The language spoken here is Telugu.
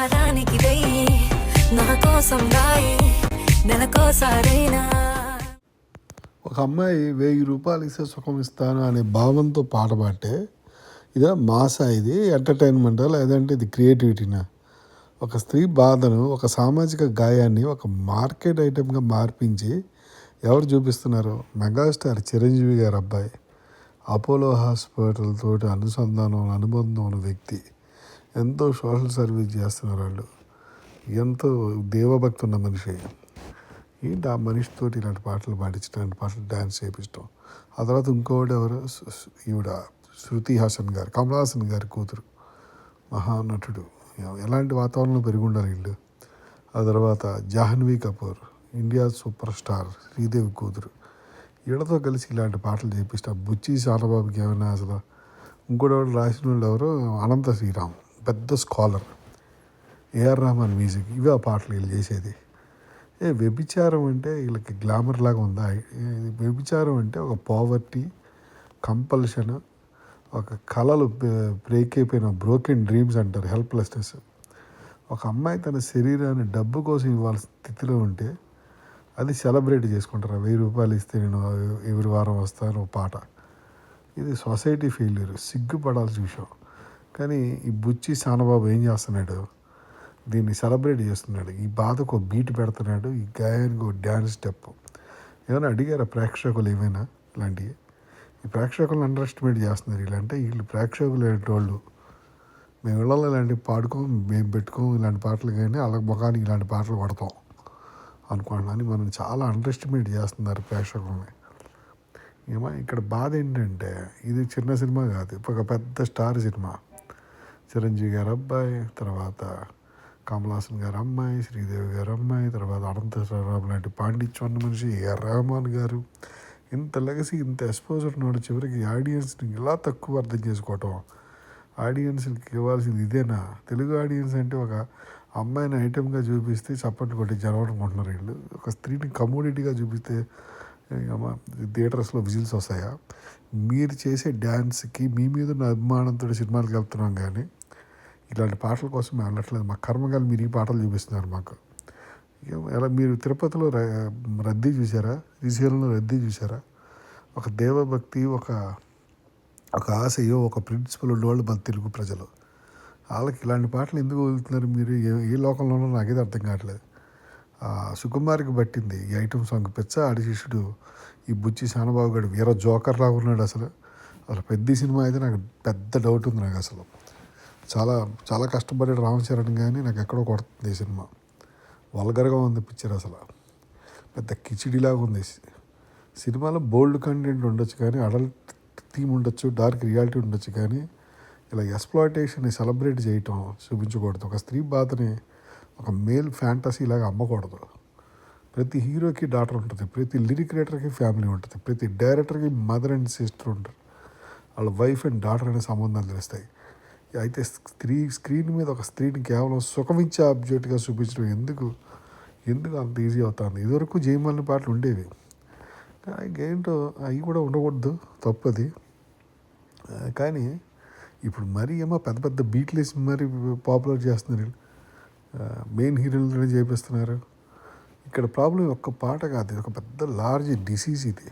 వారానికి వెయ్యి నా కోసం రాయి నెలకోసారైనా. ఒక అమ్మాయి 1000 రూపాయలు ఇస్తే సుఖం ఇస్తాను అనే భావంతో పాట పాడితే ఇదే మాసా, ఇది ఎంటర్టైన్మెంటా లేదంటే ఇది క్రియేటివిటీనా? ఒక స్త్రీ బాధను, ఒక సామాజిక గాయాన్ని ఒక మార్కెట్ ఐటెంగా మార్పించి ఎవరు చూపిస్తున్నారు? మెగాస్టార్ చిరంజీవి గారి అబ్బాయి, అపోలో హాస్పిటల్ తోటి అనుబంధం ఉన్న వ్యక్తి. ఎంతో సోషల్ సర్వీస్ చేస్తున్నారు వాళ్ళు. ఎంతో దేవభక్తి ఉన్న మనిషి. ఏంటి ఆ మనిషితోటి ఇలాంటి పాటలు పాడించడం, ఇలాంటి పాటలు డ్యాన్స్ చేయించడం. ఆ తర్వాత ఇంకోటి ఎవరు, ఈవిడ శృతి హాసన్ గారు, కమల్ హాసన్ గారి కూతురు, మహానటుడు. ఎలాంటి వాతావరణంలో పెరిగి ఉండాలి వీళ్ళు. ఆ తర్వాత Jahnavi Kapoor, India super star Sridevi కూతురు. వీళ్ళతో కలిసి ఇలాంటి పాటలు చేపిస్తా. బుచ్చి సానబాబుకి ఏమైనా అసలు. ఇంకోటి ఎవరు రాసిన వాళ్ళు ఎవరు, అనంత శ్రీరామ్, పెద్ద స్కాలర్. AR Rahman music. ఇవే ఆ పాటలు వీళ్ళు చేసేది. వ్యభిచారం అంటే వీళ్ళకి గ్లామర్ లాగా ఉందా? వ్యభిచారం అంటే ఒక పావర్టీ, కంపల్షన్, ఒక కళలు బ్రేక్ అయిపోయిన బ్రోకెన్ డ్రీమ్స్ అంటారు, హెల్ప్లెస్నెస్. ఒక అమ్మాయి తన శరీరాన్ని డబ్బు కోసం ఇవ్వాల్సిన స్థితిలో ఉంటే అది సెలబ్రేట్ చేసుకుంటారు. 1000 రూపాయలు ఇస్తే నేను ఎవరి వారం వస్తాను పాట. ఇది సొసైటీ ఫెయిల్యూర్, సిగ్గుపడాల్సిన విషయం. కానీ ఈ బుచ్చి సానబాబు ఏం చేస్తున్నాడు? దీన్ని సెలబ్రేట్ చేస్తున్నాడు. ఈ బాధకు ఒక బీట్ పెడుతున్నాడు, ఈ గాయానికి ఒక డ్యాన్స్ స్టెప్. ఏమైనా అడిగారా ప్రేక్షకులు ఏమైనా ఇలాంటివి? ఈ ప్రేక్షకులను అండర్ ఎస్టిమేట్ చేస్తున్నారు. ఇలాంటి వీళ్ళు ప్రేక్షకులు వాళ్ళు. మేము ఇళ్ళలో ఇలాంటివి పాడుకోం, మేము పెట్టుకోం ఇలాంటి పాటలు, కానీ వాళ్ళ ముఖానికి ఇలాంటి పాటలు పడతాం అనుకోండి. మనం చాలా అండర్ ఎస్టిమేట్ చేస్తున్నారు ప్రేక్షకుల్ని. ఏమో ఇక్కడ బాధ ఏంటంటే ఇది చిన్న సినిమా కాదు, ఒక పెద్ద స్టార్ సినిమా. చిరంజీవి గారి అబ్బాయి, తర్వాత కమల్ హాసన్ గారి అమ్మాయి, శ్రీదేవి గారి అమ్మాయి, తర్వాత అనంత శ్రీరామ్ లాంటి పాండిత్యం ఉన్న మనిషి, ఏఆర్ రెహమాన్ గారు. ఇంత లెగసీ, ఇంత ఎక్స్పోజర్ ఉన్నాడు. చివరికి ఆడియన్స్ని ఇలా తక్కువ అర్థం చేసుకోవటం. ఆడియన్స్కి ఇవ్వాల్సింది ఇదేనా? తెలుగు ఆడియన్స్ అంటే ఒక అమ్మాయిని ఐటెంగా చూపిస్తే చప్పట్లు కొట్టి జనం అనుకుంటున్నారు వీళ్ళు. ఒక స్త్రీని కమోడిటీగా చూపిస్తే థియేటర్స్లో విజిల్స్ వస్తాయా? మీరు చేసే డ్యాన్స్కి మీ మీద ఉన్న అభిమానంతో సినిమాలకు వెళ్తున్నాం, కానీ ఇలాంటి పాటల కోసం మేము వెళ్ళట్లేదు. మా కర్మగాలు మీరు ఈ పాటలు చూపిస్తున్నారు మాకు. ఎలా మీరు తిరుపతిలో రద్దీ చూసారా? శ్రీశైలంలో రద్దీ చూసారా? ఒక దేవభక్తి, ఒక ఆశయో, ఒక ప్రిన్సిపల్ ఉండేవాళ్ళు మన తెలుగు ప్రజలు. వాళ్ళకి ఇలాంటి పాటలు ఎందుకు వదులుతున్నారు మీరు? ఏ లోకంలోనో నాకేది అర్థం కావట్లేదు. సుకుమార్కి పట్టింది ఈ ఐటమ్ సాంగ్. పిచ్చ ఆడి శిష్యుడు ఈ బుచ్చి సానబాబు గారు వీర జోకర్ లాగా ఉన్నాడు. అసలు పెద్ద సినిమా అయితే నాకు పెద్ద డౌట్ ఉంది. నాకు అసలు చాలా చాలా కష్టపడ్డాడు రామచరణ్, కానీ నాకు ఎక్కడో కొడుతుంది ఈ సినిమా. వల్గర్గా ఉంది పిక్చర్. అసలు పెద్ద కిచిడిలాగా ఉంది. సినిమాలో బోల్డ్ కంటెంట్ ఉండొచ్చు, కానీ అడల్ట్ థీమ్ ఉండొచ్చు, డార్క్ రియాలిటీ ఉండొచ్చు, కానీ ఇలా ఎక్స్ప్లాయిటేషన్ని సెలబ్రేట్ చేయటం, చూపించకూడదు. ఒక స్త్రీ బాధని ఒక మేల్ ఫ్యాంటసీ లాగా అమ్మకూడదు. ప్రతి హీరోకి డాటర్ ఉంటుంది, ప్రతి లిరిక్ రైటర్కి ఫ్యామిలీ ఉంటుంది, ప్రతి డైరెక్టర్కి మదర్ అండ్ సిస్టర్ ఉంటారు. వాళ్ళ వైఫ్ అండ్ డాటర్ అనే సంబంధాలు తెలుస్తాయి. అయితే స్క్రీన్ మీద ఒక స్త్రీని కేవలం సుఖమిచ్చే ఆబ్జెక్ట్గా చూపించడం ఎందుకు అంత ఈజీ అవుతుంది? ఇదివరకు జయమాలిని పాటలు ఉండేవి, ఇంకేంటో అవి కూడా ఉండకూడదు, తప్పది. కానీ ఇప్పుడు మరీ ఏమో పెద్ద పెద్ద బీట్లేసి మరీ పాపులర్ చేస్తున్నారు. మెయిన్ హీరోలనే చేపిస్తున్నారు. ఇక్కడ ప్రాబ్లం ఒక్క పాట కాదు, ఇది ఒక పెద్ద లార్జ్ డిసీజ్. ఇది